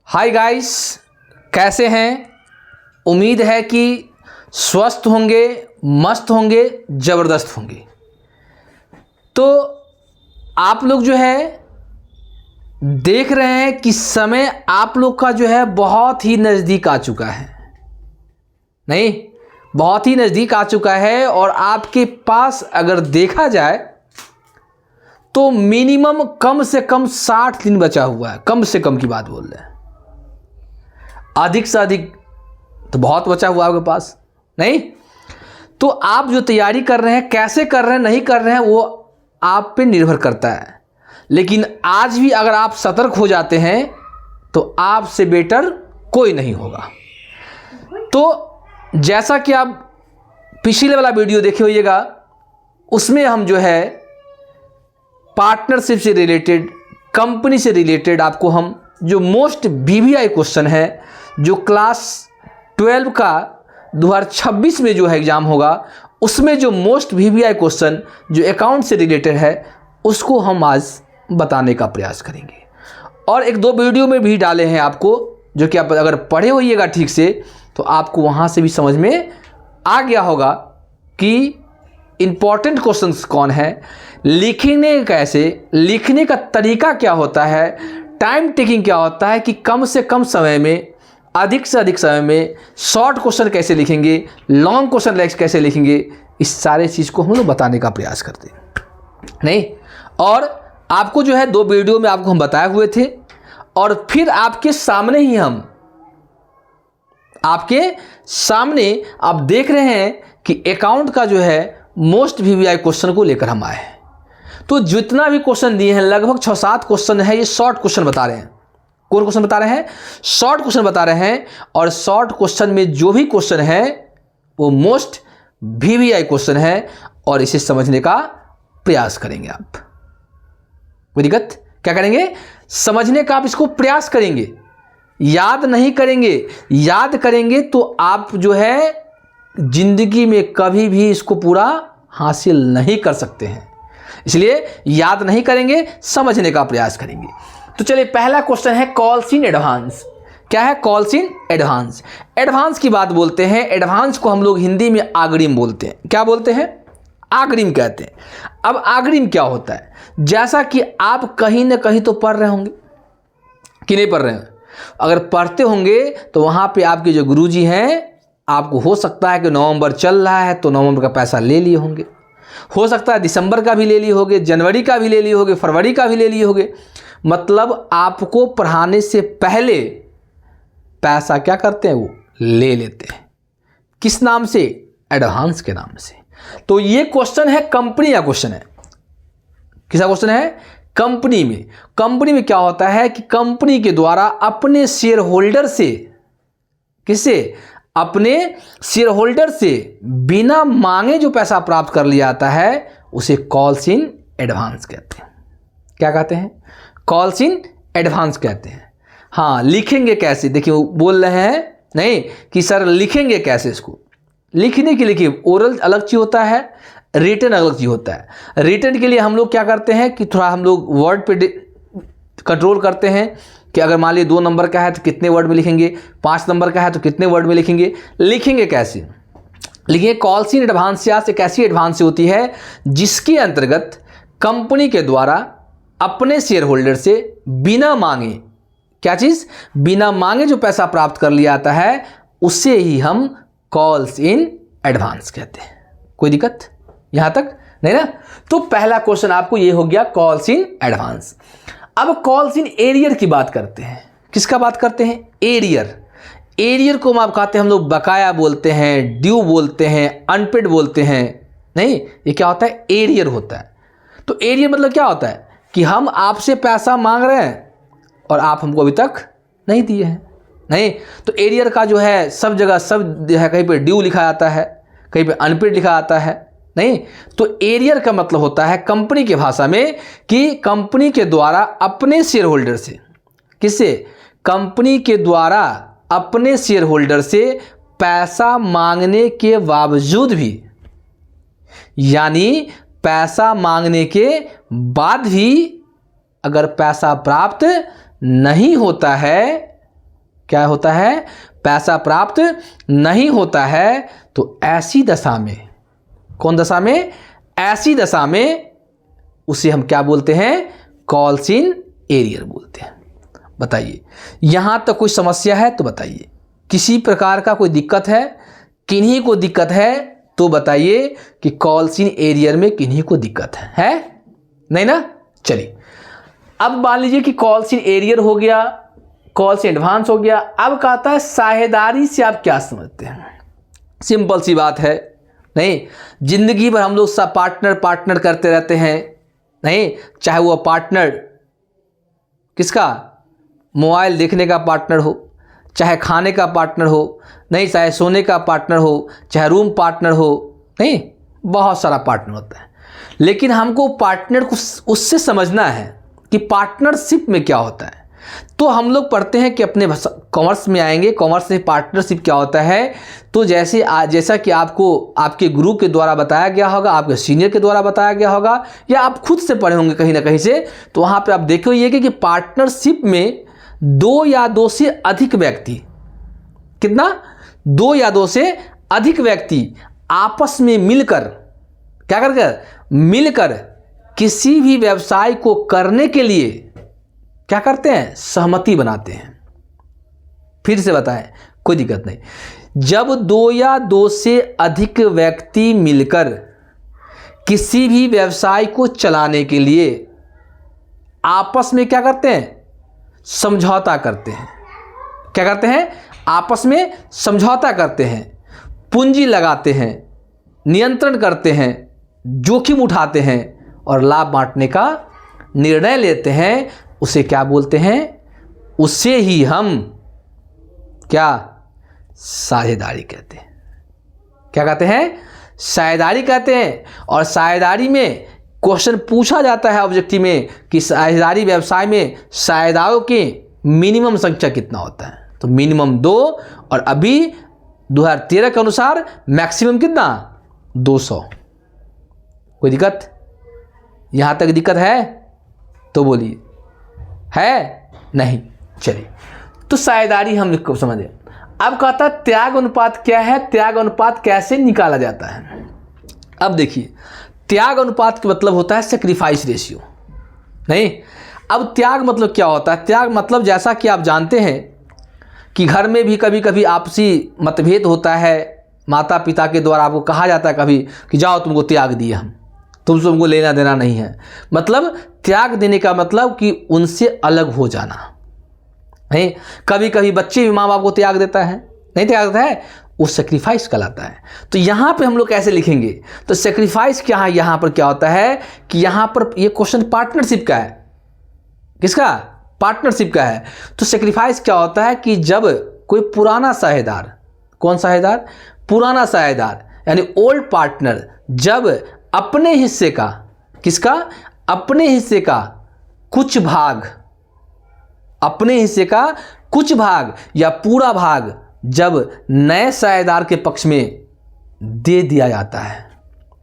Hi guys, कैसे हैं। उम्मीद है कि स्वस्थ होंगे, मस्त होंगे, ज़बरदस्त होंगे। तो आप लोग जो है देख रहे हैं कि समय आप लोग का जो है बहुत ही नज़दीक आ चुका है। नहीं, बहुत ही नज़दीक आ चुका है और आपके पास अगर देखा जाए तो मिनिमम कम से कम 60 दिन बचा हुआ है। कम से कम की बात बोल रहे हैं, अधिक से अधिक तो बहुत बचा हुआ है आपके पास। नहीं तो आप जो तैयारी कर रहे हैं, कैसे कर रहे हैं, नहीं कर रहे हैं, वो आप पे निर्भर करता है। लेकिन आज भी अगर आप सतर्क हो जाते हैं तो आपसे बेटर कोई नहीं होगा। तो जैसा कि आप पिछले वाला वीडियो देखे होइएगा, उसमें हम जो है पार्टनरशिप से रिलेटेड, कंपनी से रिलेटेड आपको हम जो मोस्ट बीबीआई क्वेश्चन है, जो क्लास 12 का 2026 में जो है एग्ज़ाम होगा, उसमें जो मोस्ट बीबीआई क्वेश्चन जो अकाउंट से रिलेटेड है, उसको हम आज बताने का प्रयास करेंगे। और एक दो वीडियो में भी डाले हैं आपको, जो कि आप अगर पढ़े होइएगा ठीक से तो आपको वहाँ से भी समझ में आ गया होगा कि इम्पॉर्टेंट क्वेश्चंस कौन है, लिखने कैसे, लिखने का तरीका क्या होता है, टाइम टेकिंग क्या होता है, कि कम से कम समय में, अधिक से अधिक समय में शॉर्ट क्वेश्चन कैसे लिखेंगे, लॉन्ग क्वेश्चन कैसे लिखेंगे, इस सारे चीज़ को हम लोग बताने का प्रयास करते हैं। नहीं, और आपको जो है दो वीडियो में आपको हम बताए हुए थे, और फिर आपके सामने ही हम आपके सामने आप देख रहे हैं कि अकाउंट का जो है मोस्ट वीवीआई क्वेश्चन को लेकर हम आए हैं। तो जितना भी क्वेश्चन दिए हैं, लगभग 6-7 क्वेश्चन है, ये शॉर्ट क्वेश्चन बता रहे हैं। कौन क्वेश्चन बता रहे हैं? शॉर्ट क्वेश्चन बता रहे हैं। और शॉर्ट क्वेश्चन में जो भी क्वेश्चन है वो मोस्ट वीवीआई क्वेश्चन है, और इसे समझने का प्रयास करेंगे आप। कोई दिक्कत? क्या करेंगे? समझने का आप इसको प्रयास करेंगे, याद नहीं करेंगे। याद करेंगे तो आप जो है जिंदगी में कभी भी इसको पूरा हासिल नहीं कर सकते हैं। इसलिए याद नहीं करेंगे, समझने का प्रयास करेंगे। तो चलिए, पहला क्वेश्चन है कॉल्स इन एडवांस। क्या है? Calls in advance. एडवांस की बात बोलते हैं। एडवांस को हम लोग हिंदी में अग्रिम बोलते हैं। क्या बोलते हैं? अग्रिम कहते हैं। अब अग्रिम क्या होता है? जैसा कि आप कहीं ना कहीं तो पढ़ रहे होंगे कि नहीं पढ़ रहे हैं। अगर पढ़ते होंगे तो वहाँ पे आपके जो गुरुजी हैं, आपको हो सकता है कि नवंबर चल रहा है तो नवंबर का पैसा ले लिए होंगे, हो सकता है दिसंबर का भी ले लिए होंगे, जनवरी का भी ले लिए होंगे, फरवरी का भी ले लिए होंगे। मतलब आपको पढ़ाने से पहले पैसा क्या करते हैं? वो ले लेते हैं। किस नाम से? एडवांस के नाम से। तो ये क्वेश्चन है कंपनी का क्वेश्चन है। किसका क्वेश्चन है? कंपनी में। कंपनी में क्या होता है कि कंपनी के द्वारा अपने शेयर होल्डर से, किससे? अपने शेयर होल्डर से बिना मांगे जो पैसा प्राप्त कर लिया जाता है, उसे कॉल्स इन एडवांस कहते हैं। क्या कहते हैं? कॉल्स इन एडवांस कहते हैं। हाँ, लिखेंगे कैसे? देखिए, वो बोल रहे हैं नहीं कि सर लिखेंगे कैसे। इसको लिखने के लिए ओरल अलग चीज होता है, रिटन अलग चीज होता है। रिटन के लिए हम लोग क्या करते हैं कि थोड़ा हम लोग वर्ड पे कंट्रोल करते हैं कि अगर मान लीजिए 2 नंबर का है तो कितने वर्ड में लिखेंगे, 5 नंबर का है तो कितने वर्ड में लिखेंगे। लिखेंगे कैसे? लिखिए, कॉल्स इन एडवांस एक ऐसी एडवांस होती है जिसके अंतर्गत कंपनी के द्वारा अपने शेयर होल्डर से बिना मांगे, क्या चीज? बिना मांगे जो पैसा प्राप्त कर लिया जाता है, उसे ही हम कॉल्स इन एडवांस कहते हैं। कोई दिक्कत यहां तक नहीं ना? तो पहला क्वेश्चन आपको ये हो गया, कॉल्स इन एडवांस। अब कॉल्स इन एरियर की बात करते हैं। किसका बात करते हैं? एरियर। एरियर को आप कहते हैं, हम लोग बकाया बोलते हैं, ड्यू बोलते हैं, अनपेड बोलते हैं। नहीं, ये क्या होता है? एरियर होता है। तो एरियर मतलब क्या होता है कि हम आपसे पैसा मांग रहे हैं और आप हमको अभी तक नहीं दिए हैं। नहीं, तो एरियर का जो है सब जगह, सब जो है, कहीं पे ड्यू लिखा जाता है, कहीं पे अनपेड लिखा जाता है। नहीं, तो एरियर का मतलब होता है कंपनी की भाषा में कि कंपनी के द्वारा अपने शेयर होल्डर से, किससे? कंपनी के द्वारा अपने शेयर होल्डर से पैसा मांगने के बावजूद भी, यानी पैसा मांगने के बाद भी अगर पैसा प्राप्त नहीं होता है क्या होता है, पैसा प्राप्त नहीं होता है, तो ऐसी दशा में, कौन दशा में, ऐसी दशा में उसे हम क्या बोलते हैं, कॉल्स इन एरियर बोलते हैं। बताइए यहां तक कोई समस्या है तो बताइए, किसी प्रकार का कोई दिक्कत है, किन्हीं को दिक्कत है तो बताइए कि कॉल्स इन एरियर में किन्हीं को दिक्कत है नहीं ना। चलिए अब मान लीजिए कि कॉल्स इन एरियर हो गया, कॉल्स एडवांस हो गया। अब कहता है साझेदारी से आप क्या समझते हैं। सिंपल सी बात है, नहीं जिंदगी भर हम लोग सब पार्टनर करते रहते हैं, नहीं चाहे वो पार्टनर किसका, मोबाइल देखने का पार्टनर हो, चाहे खाने का पार्टनर हो, नहीं चाहे सोने का पार्टनर हो, चाहे रूम पार्टनर हो, नहीं बहुत सारा पार्टनर होता है। लेकिन हमको पार्टनर को उससे समझना है कि पार्टनरशिप में क्या होता है। तो हम लोग पढ़ते हैं कि अपने कॉमर्स में आएंगे, कॉमर्स में पार्टनरशिप क्या होता है। तो जैसा कि आपको आपके गुरु के द्वारा बताया गया होगा, आपके सीनियर के द्वारा बताया गया होगा, या आप खुद से पढ़े होंगे कहीं ना कहीं से, तो वहाँ पे आप देखिए कि पार्टनरशिप में 2 या 2 से अधिक व्यक्ति, कितना, 2 या 2 से अधिक व्यक्ति आपस में मिलकर क्या कर मिलकर किसी भी व्यवसाय को करने के लिए क्या करते हैं, सहमति बनाते हैं। फिर से बताएं, कोई दिक्कत नहीं। जब 2 या 2 से अधिक व्यक्ति मिलकर किसी भी व्यवसाय को चलाने के लिए आपस में क्या करते हैं, समझौता करते हैं। क्या करते हैं, आपस में समझौता करते हैं, पूंजी लगाते हैं, नियंत्रण करते हैं, जोखिम उठाते हैं और लाभ बांटने का निर्णय लेते हैं। उसे क्या बोलते हैं, उसे ही हम क्या, साझेदारी कहते हैं। क्या कहते हैं, साझेदारी कहते हैं। और साझेदारी में क्वेश्चन पूछा जाता है ऑब्जेक्टिव में कि साझेदारी व्यवसाय में साझेदारों की मिनिमम संख्या कितना होता है। तो मिनिमम 2 और अभी 2013 के अनुसार मैक्सिमम कितना, 200। कोई दिक्कत, यहां तक दिक्कत है तो बोलिए, है नहीं। चलिए तो साझेदारी हम समझे। अब कहता है त्याग अनुपात क्या है, त्याग अनुपात कैसे निकाला जाता है। अब देखिए त्याग अनुपात का मतलब होता है सेक्रीफाइस रेशियो। नहीं, अब त्याग मतलब क्या होता है, त्याग मतलब जैसा कि आप जानते हैं कि घर में भी कभी कभी आपसी मतभेद होता है, माता पिता के द्वारा आपको कहा जाता है कभी कि जाओ तुमको त्याग दिए हम, तुमको लेना देना नहीं है। मतलब त्याग देने का मतलब कि उनसे अलग हो जाना। नहीं, कभी कभी बच्चे भी माँ बाप को त्याग देता है, नहीं त्याग देता है, वो सेक्रीफाइस कहलाता है। तो यहाँ पे हम लोग कैसे लिखेंगे, तो सेक्रीफाइस क्या है, यहाँ पर क्या होता है कि यहाँ पर ये क्वेश्चन पार्टनरशिप का है। किसका, पार्टनरशिप का है। तो सेक्रीफाइस क्या होता है कि जब कोई पुराना साझेदार, कौन साझेदार, पुराना साझेदार यानी ओल्ड पार्टनर, जब अपने हिस्से का, किसका, अपने हिस्से का कुछ भाग, अपने हिस्से का कुछ भाग या पूरा भाग जब नए साझेदार के पक्ष में दे दिया जाता है,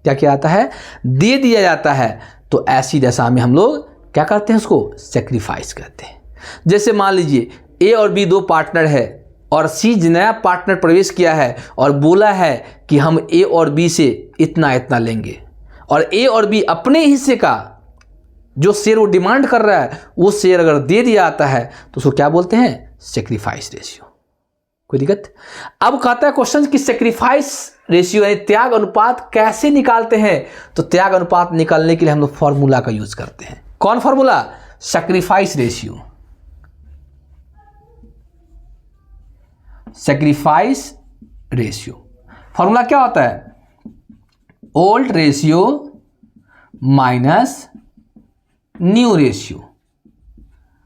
क्या किया जाता है, दे दिया जाता है, तो ऐसी दशा में हम लोग क्या करते हैं, उसको सेक्रीफाइस कहते हैं। जैसे मान लीजिए ए और बी 2 पार्टनर है और सी नया पार्टनर प्रवेश किया है और बोला है कि हम ए और बी से इतना इतना लेंगे, और ए और बी अपने हिस्से का जो शेयर वो डिमांड कर रहा है वो शेयर अगर दे दिया जाता है तो उसको क्या बोलते हैं, सेक्रीफाइस रेशियो। कोई दिक्कत। अब कहता है क्वेश्चन कि सेक्रीफाइस रेशियो यानी त्याग अनुपात कैसे निकालते हैं। तो त्याग अनुपात निकालने के लिए हम लोग फॉर्मूला का यूज करते हैं। कौन formula, sacrifice ratio. Sacrifice ratio formula क्या होता है, old ratio minus new ratio,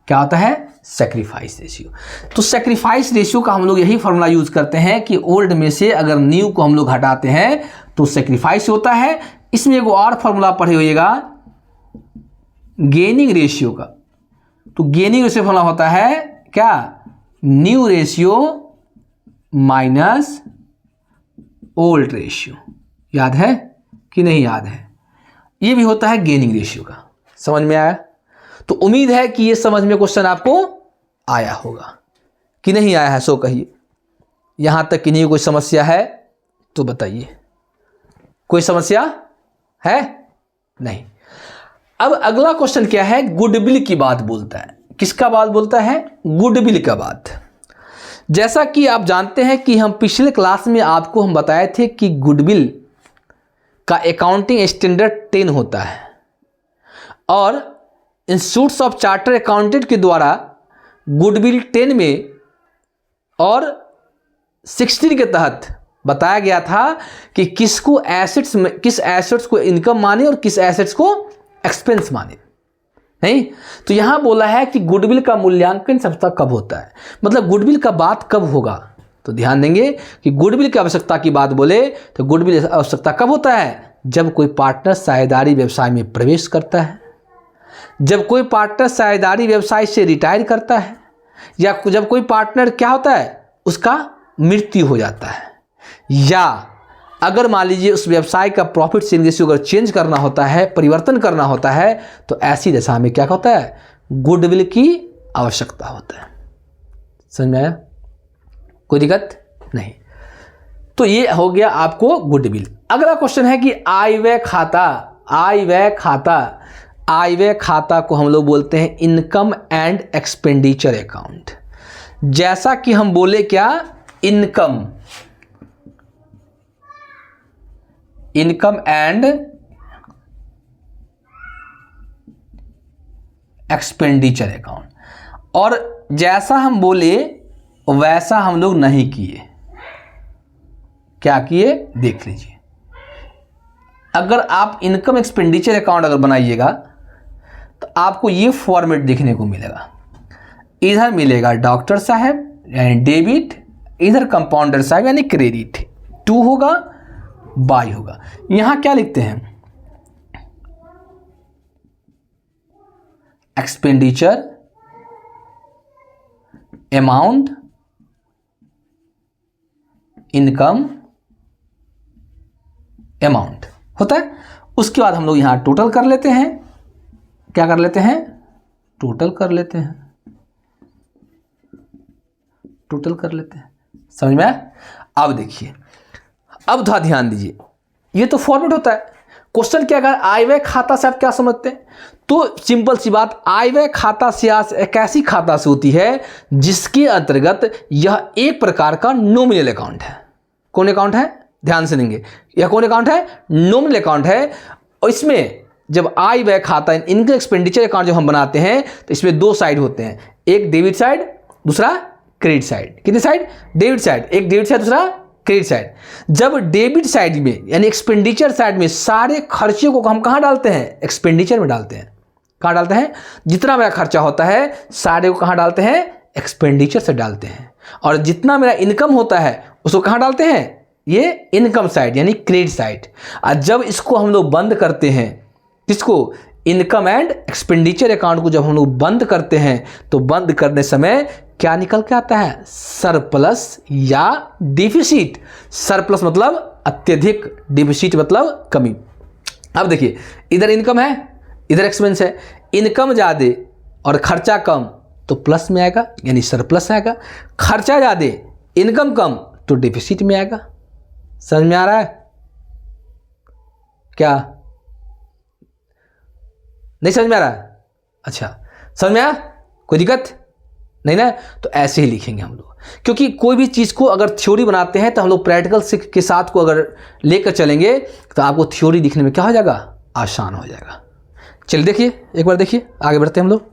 क्या होता है, सेक्रीफाइस रेशियो। तो सेक्रीफाइस रेशियो का हम लोग यही फॉर्मूला यूज करते हैं कि ओल्ड में से अगर न्यू को हम लोग हटाते हैं तो सेक्रीफाइस होता है। इसमें एक और फॉर्मूला पढ़े होइएगा गेनिंग रेशियो का। तो गेनिंग रेशियो फॉर्मूला होता है क्या, new ratio minus old ratio. याद है कि नहीं याद है, ये भी होता है गेनिंग रेशियो का। समझ में आया। तो उम्मीद है कि ये समझ में क्वेश्चन आपको आया होगा। कि नहीं आया है, सो कहिए। यहाँ तक कि नहीं कोई समस्या है तो बताइए, कोई समस्या है? नहीं। अब अगला क्वेश्चन क्या है, गुडविल की बात बोलता है। किसका बात बोलता है? गुडविल का बात। जैसा कि आप जानते हैं कि हम पिछले क्लास में आपको हम बताए थे कि गुडविल का अकाउंटिंग स्टैंडर्ड 10 होता है और इंस्टीट्यूट ऑफ चार्टर अकाउंटेंट के द्वारा गुडविल 10 में और 16 के तहत बताया गया था कि किसको एसेट्स में, किस एसेट्स को इनकम माने और किस एसेट्स को एक्सपेंस माने। नहीं, तो यहां बोला है कि गुडविल का मूल्यांकन सबसे कब होता है, मतलब गुडविल का बात कब होगा। तो ध्यान देंगे कि गुडविल की आवश्यकता की बात बोले तो गुडविल आवश्यकता कब होता है? जब कोई पार्टनर साझेदारी व्यवसाय में प्रवेश करता है, जब कोई पार्टनर साझेदारी व्यवसाय से रिटायर करता है, या जब कोई पार्टनर क्या होता है, उसका मृत्यु हो जाता है, या अगर मान लीजिए उस व्यवसाय का प्रॉफिट शेयरिंग रेशियो अगर चेंज करना होता है, परिवर्तन करना होता है, तो ऐसी दशा में क्या होता है? गुडविल की आवश्यकता होता है। समझ में आया? कोई दिक्कत नहीं। तो ये हो गया आपको गुडविल। अगला क्वेश्चन है कि आय व्यय खाता। आय व्यय खाता, आय व्यय खाता को हम लोग बोलते हैं इनकम एंड एक्सपेंडिचर अकाउंट। जैसा कि हम बोले क्या, income, income and expenditure account, और जैसा हम बोले वैसा हम लोग नहीं किए। क्या किए? देख लीजिए। अगर आप इनकम एक्सपेंडिचर अकाउंट अगर बनाइएगा तो आपको ये फॉर्मेट देखने को मिलेगा। इधर मिलेगा डॉक्टर साहब यानी डेबिट, इधर कंपाउंडर साहब यानी क्रेडिट, 2 होगा, बाई होगा। यहां क्या लिखते हैं? एक्सपेंडिचर अमाउंट, इनकम अमाउंट होता है। उसके बाद हम लोग यहां टोटल कर लेते हैं। क्या कर लेते हैं? टोटल कर लेते हैं, टोटल कर लेते हैं। समझ में आया? अब देखिए, अब थोड़ा ध्यान दीजिए, ये तो फॉर्मेट होता है। क्वेश्चन क्या कर, आय व्यय खाता से आप क्या समझते हैं? तो सिंपल सी बात, आय व्यय खाता से एक ऐसी खाता से होती है जिसके अंतर्गत यह एक प्रकार का नॉमिनल अकाउंट है। कौन अकाउंट है? ध्यान से देंगे, यह कौन अकाउंट है? नॉमिनल अकाउंट है। और इसमें जब आय व्यय खाता, इनकम एक्सपेंडिचर अकाउंट जब हम बनाते हैं तो इसमें 2 साइड होते हैं, एक डेबिट साइड, दूसरा क्रेडिट साइड। कितने साइड? डेबिट साइड, एक डेबिट साइड, दूसरा क्रेडिट साइड। जब डेबिट साइड में यानी एक्सपेंडिचर साइड में सारे खर्चे को हम कहां डालते हैं? एक्सपेंडिचर में डालते हैं। कहां डालते हैं? जितना मेरा खर्चा होता है सारे को कहां डालते हैं? एक्सपेंडिचर से डालते हैं। और जितना मेरा इनकम होता है उसको कहां डालते हैं? ये इनकम साइड यानी क्रेडिट साइड। और जब इसको हम लोग बंद करते हैं, किसको? इनकम एंड एक्सपेंडिचर अकाउंट को जब हम लोग बंद करते हैं तो बंद करने समय क्या निकल के आता है? सरप्लस या डिफिसिट। सरप्लस मतलब अत्यधिक, डिफिसिट मतलब कमी। अब देखिए, इधर इनकम है, इधर एक्सपेंस है। इनकम ज़्यादा और खर्चा कम तो प्लस में आएगा यानी सरप्लस आएगा। खर्चा ज़्यादा, इनकम कम तो डिफिसिट में आएगा। समझ में आ रहा है क्या? नहीं समझ में आ रहा है? अच्छा, समझ में आया? कोई दिक्कत नहीं ना? तो ऐसे ही लिखेंगे हम लोग, क्योंकि कोई भी चीज़ को अगर थ्योरी बनाते हैं तो हम लोग प्रैक्टिकल के साथ को अगर लेकर चलेंगे तो आपको थ्योरी दिखने में क्या हो जाएगा? आसान हो जाएगा। चलिए देखिए, एक बार देखिए, आगे बढ़ते हैं हम लोग।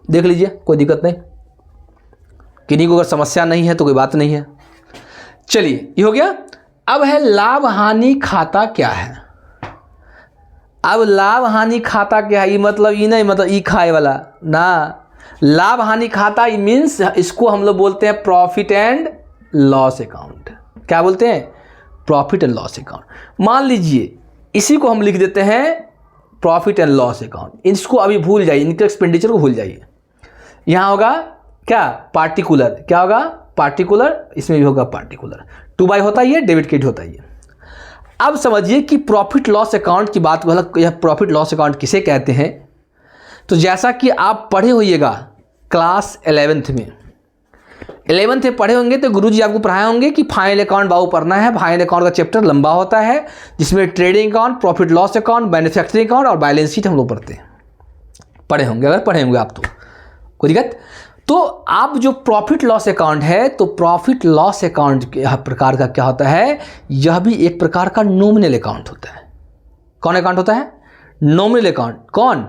देख लीजिए, कोई दिक्कत नहीं, किन्हीं को अगर समस्या नहीं है तो कोई बात नहीं है। चलिए, ये हो गया। अब है लाभ हानि खाता क्या है। अब लाभ हानि खाता क्या है? ये मतलब ये नहीं मतलब ई खाए वाला ना। लाभ हानि खाता मीन्स इसको हम लोग बोलते हैं प्रॉफिट एंड लॉस अकाउंट। क्या बोलते हैं? Profit and loss account. मान लीजिए इसी को हम लिख देते हैं प्रॉफिट एंड लॉस अकाउंट। इसको अभी भूल जाइए, इनके एक्सपेंडिचर को भूल जाइए। यहाँ होगा क्या? पार्टिकुलर। क्या होगा? पार्टिकुलर। इसमें भी होगा पार्टिकुलर। 2/2 होता ही है, डेबिट क्रेडिट होता ही है। अब समझिए कि प्रॉफिट लॉस अकाउंट की बात, यह प्रॉफिट लॉस अकाउंट किसे कहते हैं? तो जैसा कि आप पढ़े होइएगा क्लास 11th में, 11th में पढ़े होंगे तो गुरुजी आपको पढ़ाए होंगे कि फाइनल अकाउंट बाबू पढ़ना है। फाइनल अकाउंट का चैप्टर लंबा होता है, जिसमें trading account, profit loss account, manufacturing account और बैलेंस शीट हम लोग पढ़ते हैं। पढ़े होंगे, अगर पढ़े होंगे आप तो कोई दिक्कत। तो आप जो प्रॉफिट लॉस अकाउंट है, तो प्रॉफिट लॉस अकाउंट के प्रकार का क्या होता है, यह भी एक प्रकार का नॉमिनल अकाउंट होता है। कौन अकाउंट होता है? Nominal account. कौन?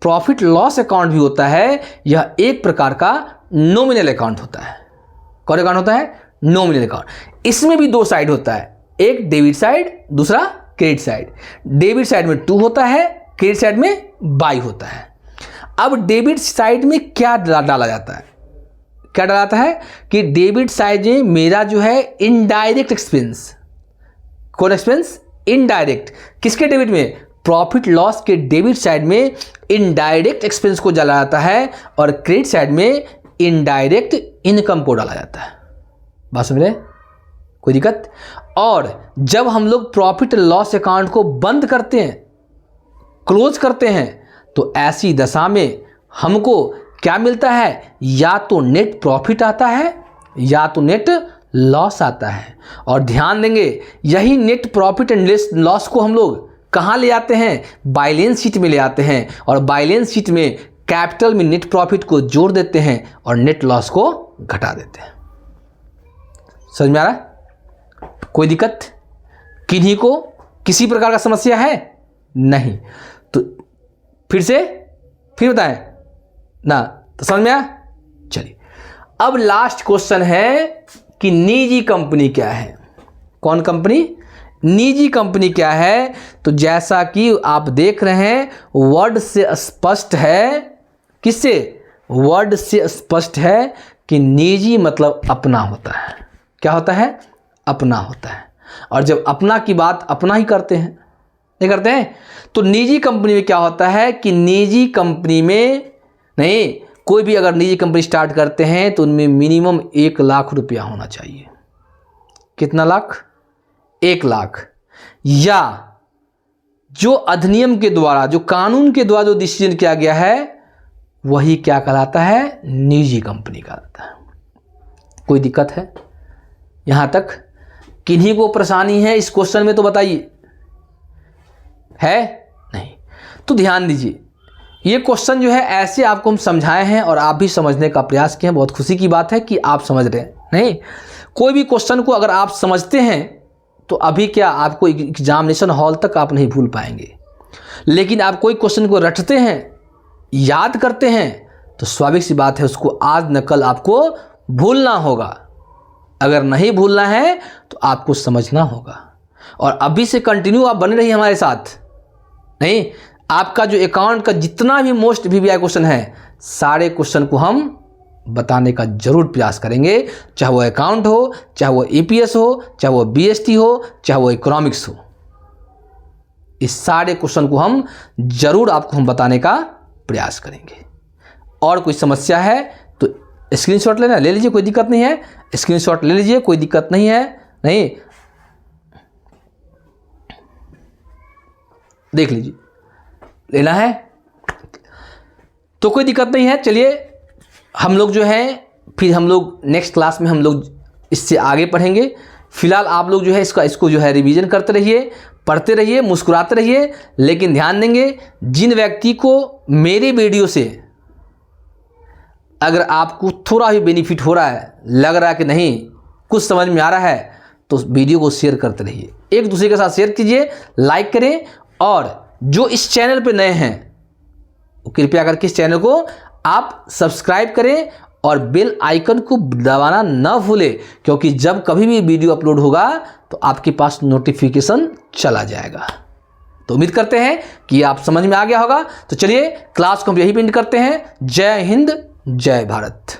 प्रॉफिट लॉस अकाउंट भी होता है, यह एक प्रकार का नॉमिनल अकाउंट होता है। कौन अकाउंट होता है? Nominal account. इसमें भी दो साइड होता है, एक डेबिट साइड, दूसरा क्रेडिट साइड। डेबिट साइड में 2 होता है, क्रेडिट साइड में बाई होता है। अब डेबिट साइड में क्या डाला जाता है? क्या डाला जाता है कि डेबिट साइड में मेरा जो है इनडायरेक्ट एक्सपेंस। कौन एक्सपेंस? इनडायरेक्ट। किसके डेबिट में? प्रॉफिट लॉस के डेबिट साइड में इनडायरेक्ट एक्सपेंस को डाला जाता है और क्रेडिट साइड में इनडायरेक्ट इनकम को डाला जाता है। बात समझ रहे? कोई दिक्कत? और जब हम लोग प्रॉफिट लॉस अकाउंट को बंद करते हैं, क्लोज करते हैं, तो ऐसी दशा में हमको क्या मिलता है? या तो नेट प्रॉफिट आता है या तो नेट लॉस आता है। और ध्यान देंगे, यही नेट प्रॉफिट एंड लॉस को हम लोग कहाँ ले आते हैं? बैलेंस शीट में ले आते हैं। और बैलेंस शीट में कैपिटल में नेट प्रॉफिट को जोड़ देते हैं और नेट लॉस को घटा देते हैं। समझ में आ रहा है? कोई दिक्कत? किन्हीं को किसी प्रकार का समस्या है? नहीं। तो फिर बताएं ना, तो समझ में आया? चलिए, अब लास्ट क्वेश्चन है कि निजी कंपनी क्या है। कौन कंपनी? निजी कंपनी क्या है? तो जैसा कि आप देख रहे हैं, वर्ड से स्पष्ट है। किससे? वर्ड से स्पष्ट है कि निजी मतलब अपना होता है। क्या होता है? अपना होता है। और जब अपना की बात अपना ही करते हैं, नहीं करते हैं? तो निजी कंपनी में क्या होता है कि निजी कंपनी में नहीं, कोई भी अगर निजी कंपनी स्टार्ट करते हैं तो उनमें मिनिमम 1 लाख रुपया होना चाहिए। कितना लाख? 1 लाख। या जो अधिनियम के द्वारा, जो कानून के द्वारा जो डिसीजन किया गया है, वही क्या कहलाता है? निजी कंपनी कहलाता है। कोई दिक्कत है यहां तक? किन्हीं को परेशानी है इस क्वेश्चन में तो बताइए। है? नहीं। तो ध्यान दीजिए, ये क्वेश्चन जो है ऐसे आपको हम समझाए हैं और आप भी समझने का प्रयास किए हैं। बहुत खुशी की बात है कि आप समझ रहे हैं। नहीं, कोई भी क्वेश्चन को अगर आप समझते हैं तो अभी क्या आपको एग्जामिनेशन हॉल तक आप नहीं भूल पाएंगे। लेकिन आप कोई क्वेश्चन को रटते हैं, याद करते हैं, तो स्वाभाविक सी बात है उसको आज न कल आपको भूलना होगा। अगर नहीं भूलना है तो आपको समझना होगा। और अभी से कंटिन्यू आप बने रहिए हमारे साथ। नहीं, आपका जो अकाउंट का जितना भी मोस्ट वीवीआई क्वेश्चन है, सारे क्वेश्चन को हम बताने का जरूर प्रयास करेंगे। चाहे वो अकाउंट हो, चाहे वो ईपीएस हो, चाहे वो बीएसटी हो, चाहे वो इकोनॉमिक्स हो, इस सारे क्वेश्चन को हम जरूर आपको हम बताने का प्रयास करेंगे। और कोई समस्या है तो स्क्रीनशॉट लेना, ले लीजिए, कोई दिक्कत नहीं है। स्क्रीनशॉट ले लीजिए, कोई दिक्कत नहीं है। नहीं, देख लीजिए, लेना है तो कोई दिक्कत नहीं है। चलिए, हम लोग जो है फिर हम लोग नेक्स्ट क्लास में हम लोग इससे आगे पढ़ेंगे। फिलहाल आप लोग जो है इसको जो है रिवीजन करते रहिए, पढ़ते रहिए, मुस्कुराते रहिए। लेकिन ध्यान देंगे, जिन व्यक्ति को मेरे वीडियो से अगर आपको थोड़ा भी बेनिफिट हो रहा है, लग रहा है कि नहीं कुछ समझ में आ रहा है, तो वीडियो को शेयर करते रहिए, एक दूसरे के साथ शेयर कीजिए, लाइक करें। और जो इस चैनल पे नए हैं, कृपया करके इस चैनल को आप सब्सक्राइब करें और बेल आइकन को दबाना न भूलें, क्योंकि जब कभी भी वीडियो अपलोड होगा तो आपके पास नोटिफिकेशन चला जाएगा। तो उम्मीद करते हैं कि आप समझ में आ गया होगा। तो चलिए, क्लास को हम यही एंड करते हैं। जय हिंद, जय भारत।